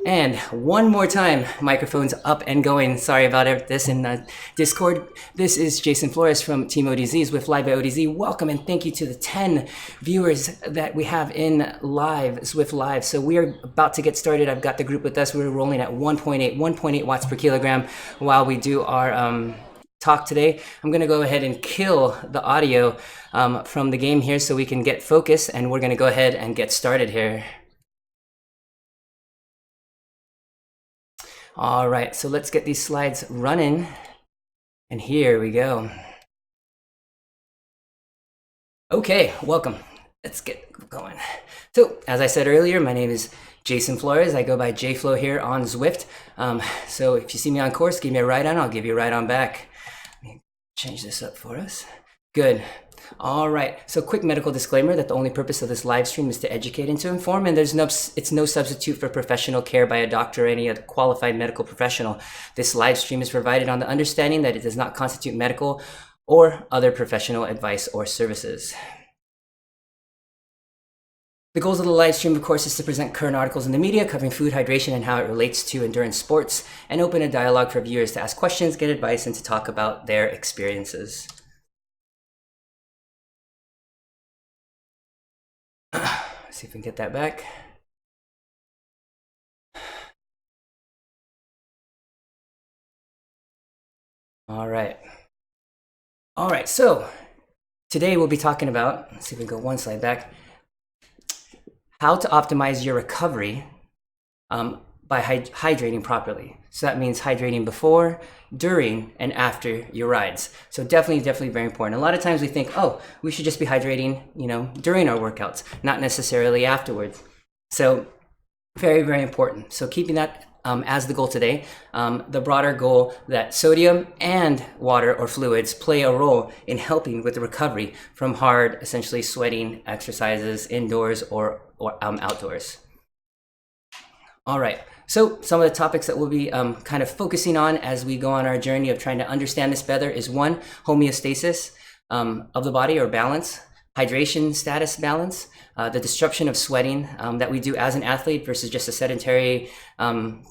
And one more time, microphone's up and going. Sorry about this in Discord. This is Jason Flores from Team ODZ with Live by ODZ. Welcome and thank you to the 10 viewers that we have in live, Zwift Live. So we are about to get started. I've got the group with us. We're rolling at 1.8 watts per kilogram while we do our talk today. I'm going to go ahead and kill the audio from the game here so we can get focused, and we're going to go ahead and get started here. All right, so let's get these slides running. And here we go. Okay, welcome. Let's get going. So, as I said earlier, my name is Jason Flores. I go by JFlow here on Zwift. So if you see me on course, give me a ride on, I'll give you a ride on back. Let me change this up for us. Good. All right, so quick medical disclaimer that the only purpose of this live stream is to educate and to inform, and it's no substitute for professional care by a doctor or any other qualified medical professional. This live stream is provided on the understanding that it does not constitute medical or other professional advice or services. The goals of the live stream, of course, is to present current articles in the media covering food, hydration, and how it relates to endurance sports, and open a dialogue for viewers to ask questions, get advice, and to talk about their experiences. See if we can get that back. All right. All right, so today we'll be talking about, let's see if we can go one slide back, how to optimize your recovery by hydrating properly. So that means hydrating before, during, and after your rides. So definitely very important. A lot of times we think, oh, we should just be hydrating, during our workouts, not necessarily afterwards. So very important. So keeping that as the goal today, the broader goal that sodium and water or fluids play a role in helping with the recovery from hard, essentially sweating exercises indoors or outdoors. All right. So some of the topics that we'll be kind of focusing on as we go on our journey of trying to understand this better is one, homeostasis of the body or balance, hydration status balance, the disruption of sweating that we do as an athlete versus just a sedentary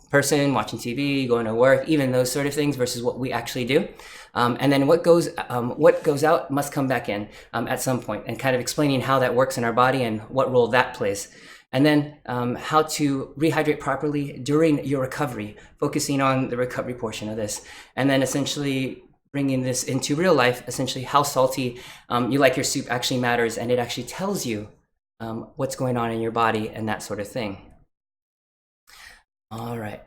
person watching TV, going to work, even those sort of things versus what we actually do. And then what goes out must come back in at some point, and kind of explaining how that works in our body and what role that plays. And then how to rehydrate properly during your recovery, focusing on the recovery portion of this. And then essentially bringing this into real life, essentially how salty you like your soup actually matters, and it actually tells you what's going on in your body and that sort of thing. All right.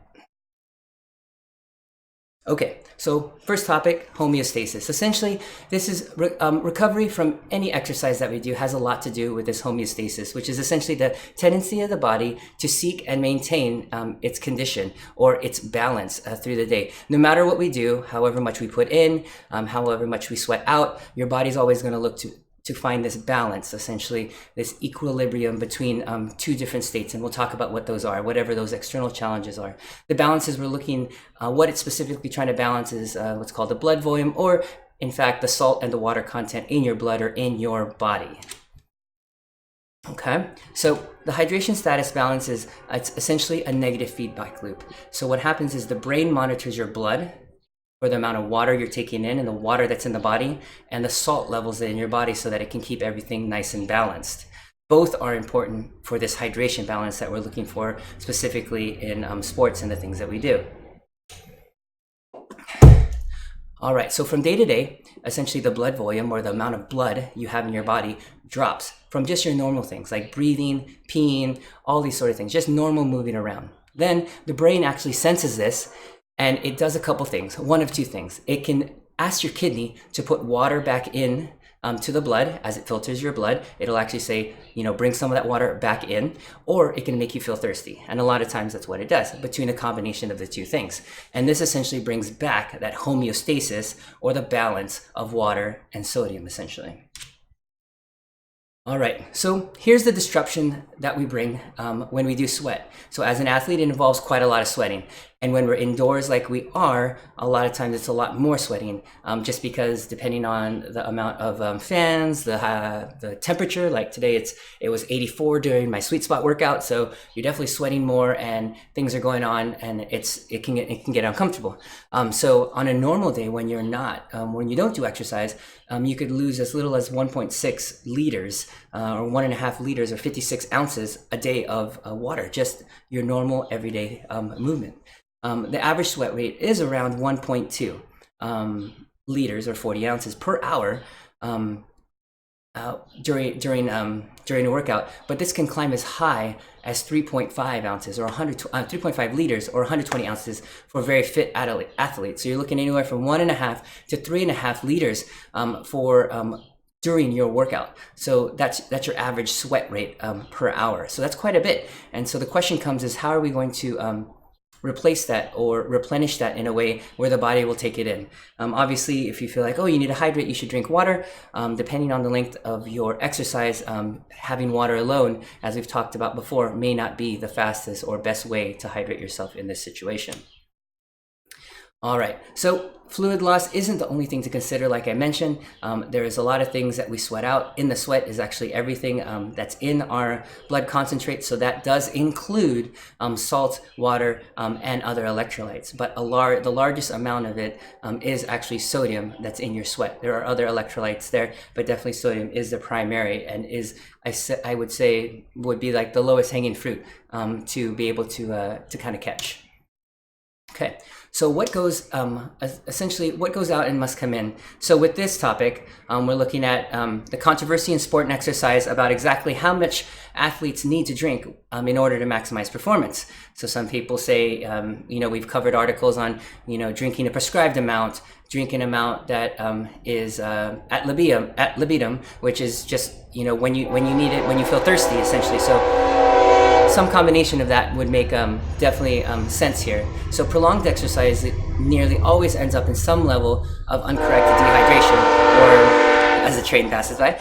Okay, so first topic, homeostasis. Essentially, this is recovery from any exercise that we do has a lot to do with this homeostasis, which is essentially the tendency of the body to seek and maintain its condition or its balance through the day. No matter what we do, however much we put in, however much we sweat out, your body's always going to look to find this balance, essentially this equilibrium between two different states. And we'll talk about what those are, whatever those external challenges are. The balances we're looking, what it's specifically trying to balance is what's called the blood volume, or in fact, the salt and the water content in your blood or in your body. Okay, so the hydration status balance is it's essentially a negative feedback loop. So what happens is the brain monitors your blood for the amount of water you're taking in and the water that's in the body and the salt levels in your body so that it can keep everything nice and balanced. Both are important for this hydration balance that we're looking for specifically in sports and the things that we do. All right, so from day to day, essentially the blood volume or the amount of blood you have in your body drops from just your normal things like breathing, peeing, all these sort of things, just normal moving around. Then the brain actually senses this, and it does a couple things, one of two things. It can ask your kidney to put water back in to the blood as it filters your blood. It'll actually say, bring some of that water back in, or it can make you feel thirsty. And a lot of times that's what it does, between a combination of the two things. And this essentially brings back that homeostasis or the balance of water and sodium, essentially. All right, so here's the disruption that we bring when we do sweat. So as an athlete, it involves quite a lot of sweating. And when we're indoors like we are, a lot of times it's a lot more sweating, just because depending on the amount of fans, the temperature, like today it was 84 during my sweet spot workout. So you're definitely sweating more and things are going on and it can get uncomfortable. So on a normal day when you're not, when you don't do exercise, you could lose as little as 1.6 liters or 1.5 liters or 56 ounces a day of water, just your normal everyday movement. The average sweat rate is around 1.2 liters or 40 ounces per hour during a workout, but this can climb as high as 3.5 ounces or 3.5 liters or 120 ounces for very fit athletes. So you're looking anywhere from 1.5 to 3.5 liters during your workout. So that's your average sweat rate per hour. So that's quite a bit. And so the question comes is, how are we going to replace that or replenish that in a way where the body will take it in? Obviously, if you feel like, oh, you need to hydrate, you should drink water. Depending on the length of your exercise, having water alone, as we've talked about before, may not be the fastest or best way to hydrate yourself in this situation. All right, so fluid loss isn't the only thing to consider. Like I mentioned, there is a lot of things that we sweat out. In the sweat is actually everything that's in our blood concentrate. So that does include salt, water, and other electrolytes. But the largest amount of it is actually sodium that's in your sweat. There are other electrolytes there, but definitely sodium is the primary and is, I would say, would be like the lowest hanging fruit to be able to kind of catch. Okay, so what goes essentially what goes out and must come in. So with this topic, we're looking at the controversy in sport and exercise about exactly how much athletes need to drink in order to maximize performance. So some people say, we've covered articles on, drinking a prescribed amount, drinking amount that is at libitum, which is just, when you need it, when you feel thirsty, essentially. So some combination of that would make definitely sense here. So prolonged exercise nearly always ends up in some level of uncorrected dehydration, or as the train passes by,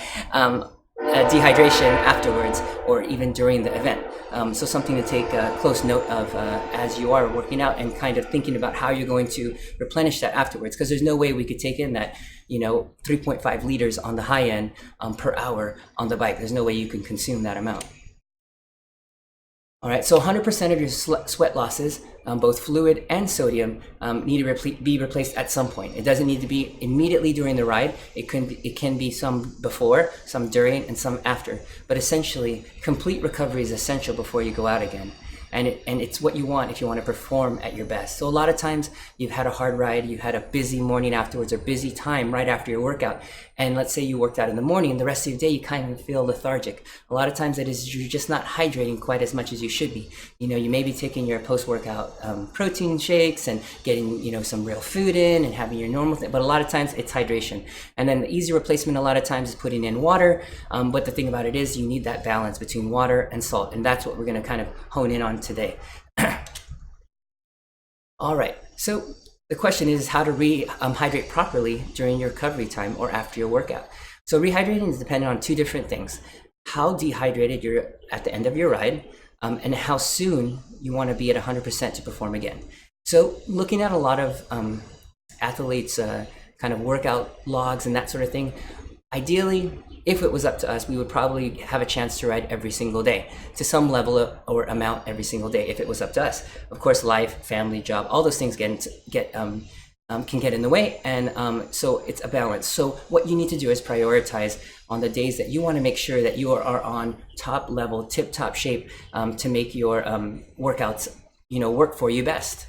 dehydration afterwards or even during the event. So something to take close note of as you are working out and kind of thinking about how you're going to replenish that afterwards, because there's no way we could take in that 3.5 liters on the high end per hour on the bike. There's no way you can consume that amount. All right, so 100% of your sweat losses, both fluid and sodium, need to be replaced at some point. It doesn't need to be immediately during the ride. It can be some before, some during, and some after. But essentially, complete recovery is essential before you go out again. And it's what you want if you want to perform at your best. So a lot of times you've had a hard ride, you had a busy morning afterwards or busy time right after your workout. And let's say you worked out in the morning and the rest of your day you kind of feel lethargic. A lot of times it is you're just not hydrating quite as much as you should be. You may be taking your post-workout protein shakes and getting some real food in and having your normal thing. But a lot of times it's hydration. And then the easy replacement a lot of times is putting in water. But the thing about it is you need that balance between water and salt. And that's what we're going to kind of hone in on today. All right, so the question is how to rehydrate properly during your recovery time or after your workout. So rehydrating is dependent on two different things: how dehydrated you're at the end of your ride, and how soon you want to be at 100% to perform again. So looking at a lot of athletes kind of workout logs and that sort of thing, ideally, if it was up to us, we would probably have a chance to ride every single day to some level or amount every single day if it was up to us. Of course, life, family, job, all those things can get in the way, and so it's a balance. So what you need to do is prioritize on the days that you want to make sure that you are on top level, tip-top shape to make your workouts work for you best.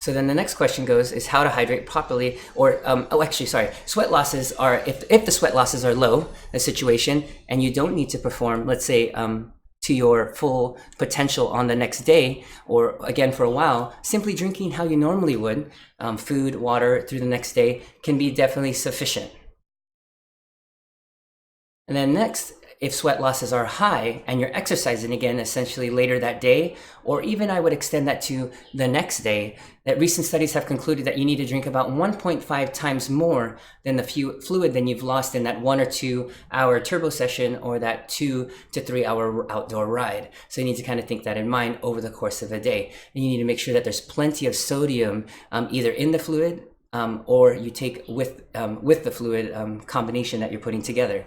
So then the next question is how to hydrate properly, or sweat losses are, if the sweat losses are low, the situation, and you don't need to perform, let's say, to your full potential on the next day, or again for a while, simply drinking how you normally would, food, water through the next day can be definitely sufficient. And then next, if sweat losses are high and you're exercising again essentially later that day, or even I would extend that to the next day, that recent studies have concluded that you need to drink about 1.5 times more than the fluid than you've lost in that 1 or 2 hour turbo session or that 2 to 3 hour outdoor ride. So you need to kind of think that in mind over the course of a day. And you need to make sure that there's plenty of sodium either in the fluid or you take with the fluid combination that you're putting together.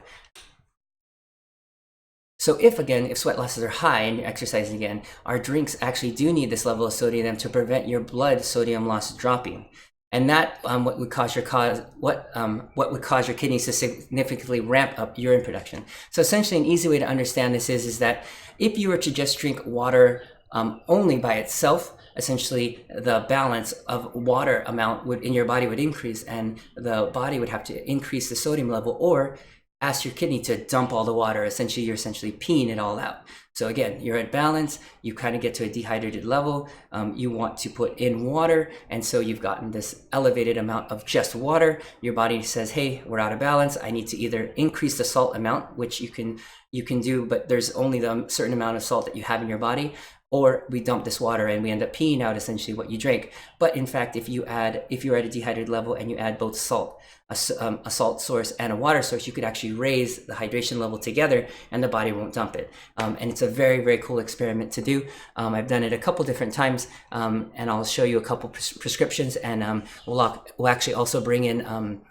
So if sweat losses are high and you're exercising again, our drinks actually do need this level of sodium to prevent your blood sodium loss dropping. And that what would cause your kidneys to significantly ramp up urine production. So essentially an easy way to understand this is that if you were to just drink water only by itself, essentially the balance of water amount in your body would increase and the body would have to increase the sodium level or ask your kidney to dump all the water. Essentially, you're essentially peeing it all out. So again, you're at balance, you kind of get to a dehydrated level, you want to put in water, and so you've gotten this elevated amount of just water. Your body says, hey, we're out of balance. I need to either increase the salt amount, which you can do, but there's only the certain amount of salt that you have in your body, or we dump this water and we end up peeing out essentially what you drink. But in fact, if you're at a dehydrated level and you add both salt, a salt source and a water source, you could actually raise the hydration level together and the body won't dump it. And it's a very, very cool experiment to do. I've done it a couple different times and I'll show you a couple prescriptions and we'll actually also bring in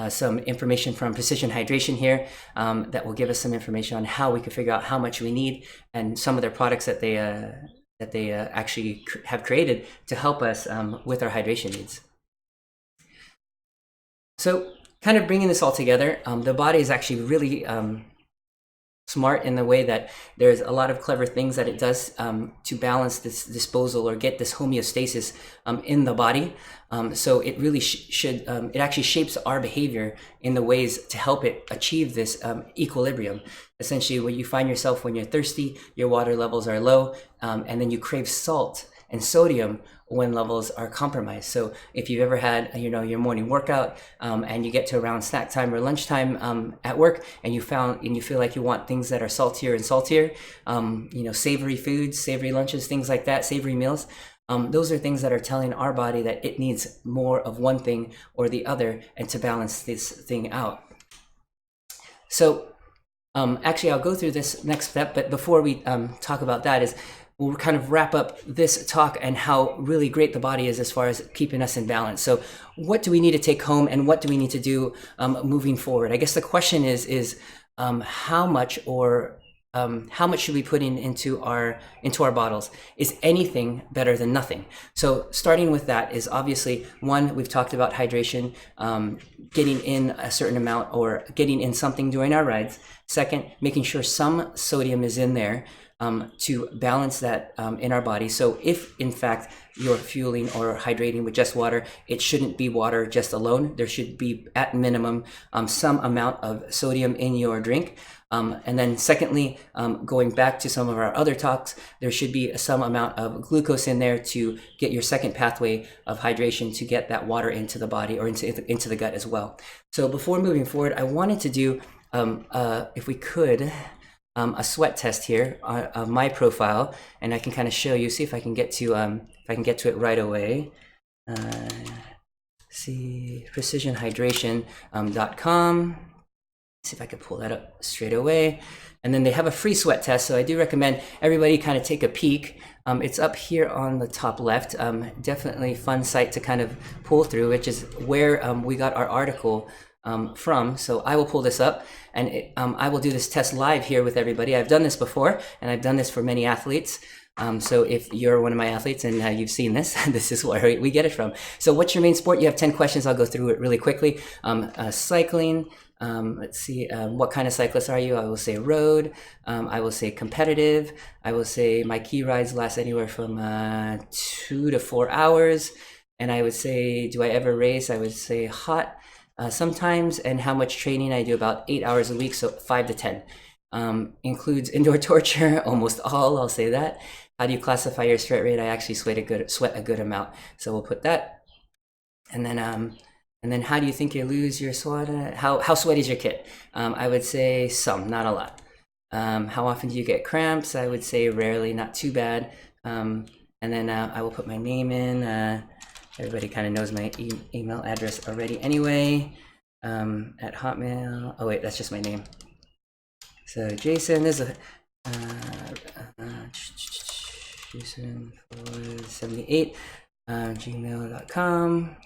some information from Precision Hydration here that will give us some information on how we can figure out how much we need and some of their products that they actually have created to help us with our hydration needs. So kind of bringing this all together, the body is actually really smart in the way that there's a lot of clever things that it does to balance this disposal or get this homeostasis in the body. So it really it actually shapes our behavior in the ways to help it achieve this equilibrium. Essentially, when you find yourself when you're thirsty, your water levels are low, and then you crave salt and sodium when levels are compromised. So if you've ever had your morning workout and you get to around snack time or lunchtime at work and you feel like you want things that are saltier and saltier, savory foods, savory lunches, things like that, savory meals, those are things that are telling our body that it needs more of one thing or the other and to balance this thing out. So actually I'll go through this next step, but before we talk about that we'll kind of wrap up this talk and how really great the body is as far as keeping us in balance. So what do we need to take home and what do we need to do moving forward? I guess the question is how much should we put into our bottles? Is anything better than nothing? So starting with that is obviously one, we've talked about hydration, getting in a certain amount or getting in something during our rides. Second, making sure some sodium is in there to balance that in our body. So if in fact you're fueling or hydrating with just water, it shouldn't be water just alone. There should be at minimum some amount of sodium in your drink. And then secondly, going back to some of our other talks, there should be some amount of glucose in there to get your second pathway of hydration to get that water into the body or into the gut as well. So before moving forward, I wanted to do, if we could, a sweat test here of my profile, and I can kind of show you, see if I can get to it right away. See, precisionhydration.com. See if I can pull that up straight away. And then they have a free sweat test, so I do recommend everybody kind of take a peek. It's up here on the top left. Definitely fun site to kind of pull through, which is where we got our article from. So I will pull this up and I will do this test live here with everybody. I've done this before and I've done this for many athletes. So if you're one of my athletes and you've seen this, this is where we get it from. So what's your main sport? You have 10 questions. I'll go through it really quickly. Cycling. Let's see, what kind of cyclist are you? I will say road. I will say competitive. I will say my key rides last anywhere from 2 to 4 hours. And I would say, do I ever race? I would say hot sometimes. And how much training? I do about 8 hours a week, so 5 to 10. Includes indoor torture, almost all, I'll say that. How do you classify your sweat rate? I actually sweat a good amount. So we'll put that. And then how do you think you lose your sweat? How sweaty is your kit? I would say some, not a lot. How often do you get cramps? I would say rarely, not too bad. And then I will put my name in. Everybody kind of knows my email address already anyway. At Hotmail. Oh wait, that's just my name. So Jason, there's a Jason 478 gmail.com.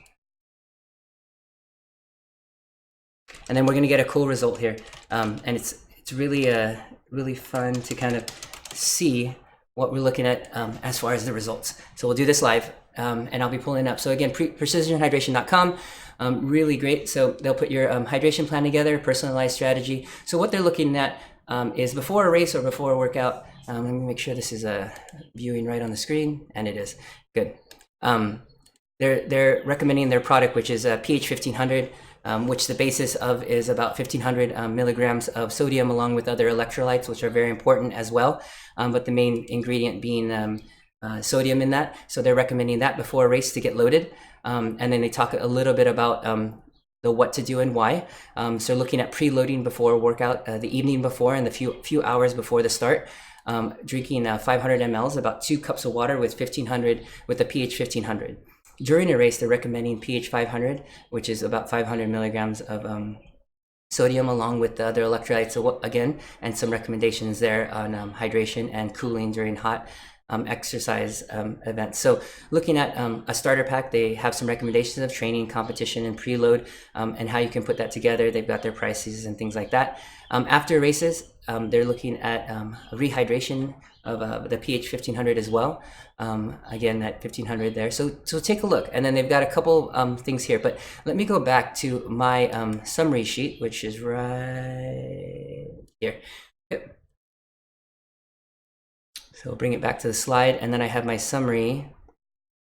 And then we're gonna get a cool result here, and it's really fun to kind of see what we're looking at as far as the results. So we'll do this live, and I'll be pulling it up. So again, precisionhydration.com, really great. So they'll put your hydration plan together, personalized strategy. So what they're looking at is before a race or before a workout. Let me make sure this is viewing right on the screen, and it is. Good. They're recommending their product, which is pH 1500. Which the basis of is about 1500 milligrams of sodium, along with other electrolytes, which are very important as well. But the main ingredient being sodium in that. So they're recommending that before a race to get loaded. And then they talk a little bit about the what to do and why. So looking at preloading before a workout, the evening before and the few hours before the start. Drinking 500 mLs, about 2 cups of water with 1500 with a pH 1500. During a race, they're recommending pH 500, which is about 500 milligrams of sodium, along with the other electrolytes, so again, and some recommendations there on hydration and cooling during hot exercise events. So looking at a starter pack, they have some recommendations of training, competition, and preload, and how you can put that together. They've got their prices and things like that. After races, they're looking at rehydration of the pH 1500 as well. Again, that 1500 there. So take a look. And then they've got a couple things here. But let me go back to my summary sheet, which is right here. Yep. So we'll bring it back to the slide. And then I have my summary.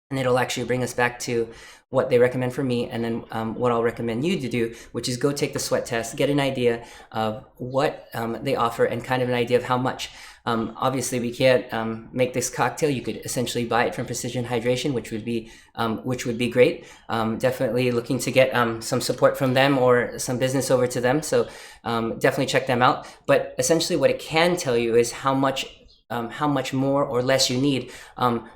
And it'll actually bring us back to what they recommend for me, and then what I'll recommend you to do, which is go take the sweat test, get an idea of what they offer, and kind of an idea of how much. Obviously, we can't make this cocktail. You could essentially buy it from Precision Hydration, which would be great. Definitely looking to get some support from them or some business over to them. So definitely check them out. But essentially, what it can tell you is how much more or less you need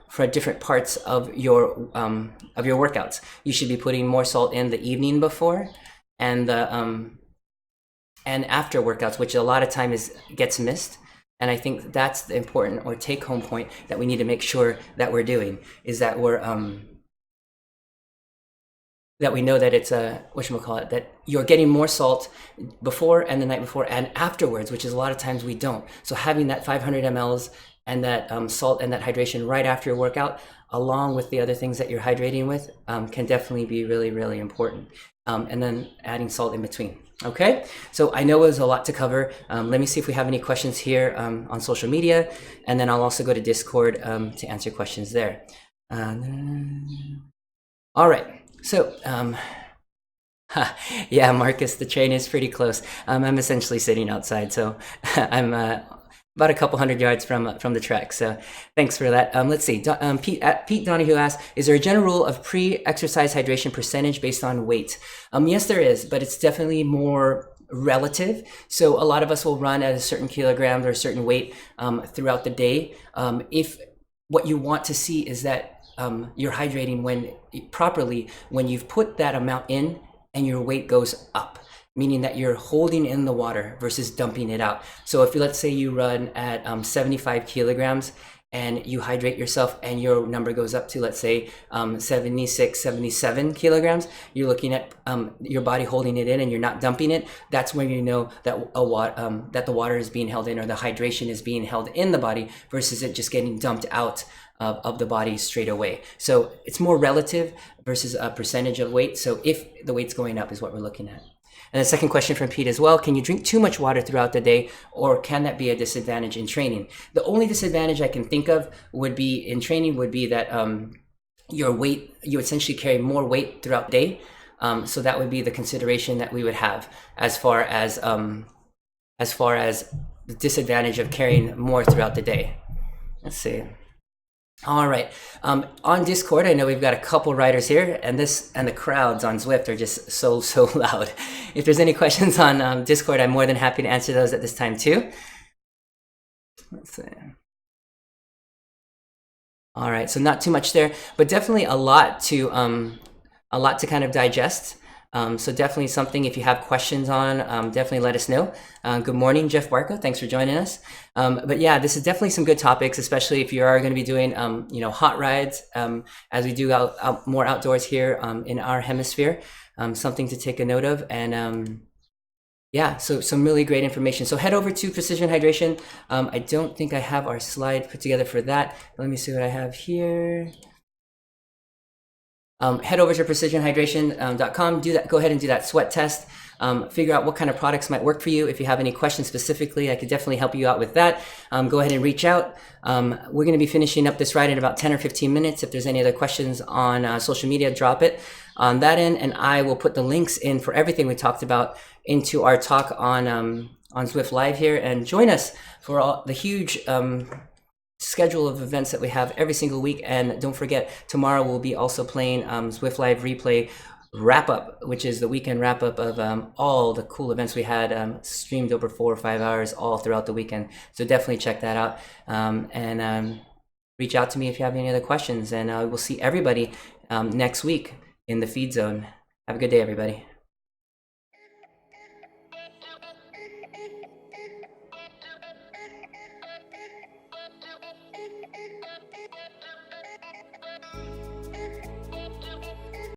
for different parts of your workouts. You should be putting more salt in the evening before and the and after workouts, which a lot of time gets missed. And I think that's the important or take home point that we need to make sure that we're doing, is that we're that we know that it's that you're getting more salt before and the night before and afterwards, which is a lot of times we don't. So having that 500 mLs and that salt and that hydration right after your workout, along with the other things that you're hydrating with, can definitely be really, really important. And then adding salt in between. Okay, so I know it was a lot to cover. Let me see if we have any questions here on social media, and then I'll also go to Discord to answer questions there. All right, so yeah, Marcus, the train is pretty close. I'm essentially sitting outside, so I'm about a couple hundred yards from the track. So thanks for that. Let's see. Pete Donahue asks, is there a general rule of pre-exercise hydration percentage based on weight? Yes, there is, but it's definitely more relative. So a lot of us will run at a certain kilogram or a certain weight throughout the day. If what you want to see is that you're hydrating properly when you've put that amount in and your weight goes up, meaning that you're holding in the water versus dumping it out. So if let's say you run at 75 kilograms and you hydrate yourself and your number goes up to, let's say, 76, 77 kilograms, you're looking at your body holding it in and you're not dumping it. That's when you know that that the water is being held in, or the hydration is being held in the body, versus it just getting dumped out of the body straight away. So it's more relative versus a percentage of weight. So if the weight's going up is what we're looking at. And the second question from Pete as well, can you drink too much water throughout the day, or can that be a disadvantage in training? The only disadvantage I can think of would be that your weight, you essentially carry more weight throughout the day. So that would be the consideration that we would have as far as the disadvantage of carrying more throughout the day. Let's see. All right. On Discord, I know we've got a couple riders here, and the crowds on Zwift are just so loud. If there's any questions on Discord, I'm more than happy to answer those at this time too. Let's see. All right, so not too much there, but definitely a lot to kind of digest. So definitely something, if you have questions on, definitely let us know. Good morning, Jeff Barca. Thanks for joining us. But yeah, this is definitely some good topics, especially if you are going to be doing, hot rides, as we do more outdoors here in our hemisphere. Something to take a note of. And yeah, so some really great information. So head over to Precision Hydration. I don't think I have our slide put together for that. Let me see what I have here. Head over to precisionhydration.com. Go ahead and do that sweat test. Figure out what kind of products might work for you. If you have any questions specifically, I could definitely help you out with that. Go ahead and reach out. We're going to be finishing up this ride in about 10 or 15 minutes. If there's any other questions on social media, drop it on that end, and I will put the links in for everything we talked about into our talk on Zwift Live here. And join us for all the huge schedule of events that we have every single week. And don't forget, tomorrow we'll be also playing Zwift Live Replay Wrap Up, which is the weekend wrap up of all the cool events we had streamed over 4 or 5 hours all throughout the weekend. So definitely check that out, and reach out to me if you have any other questions. And we'll see everybody next week in the feed zone. Have a good day, everybody.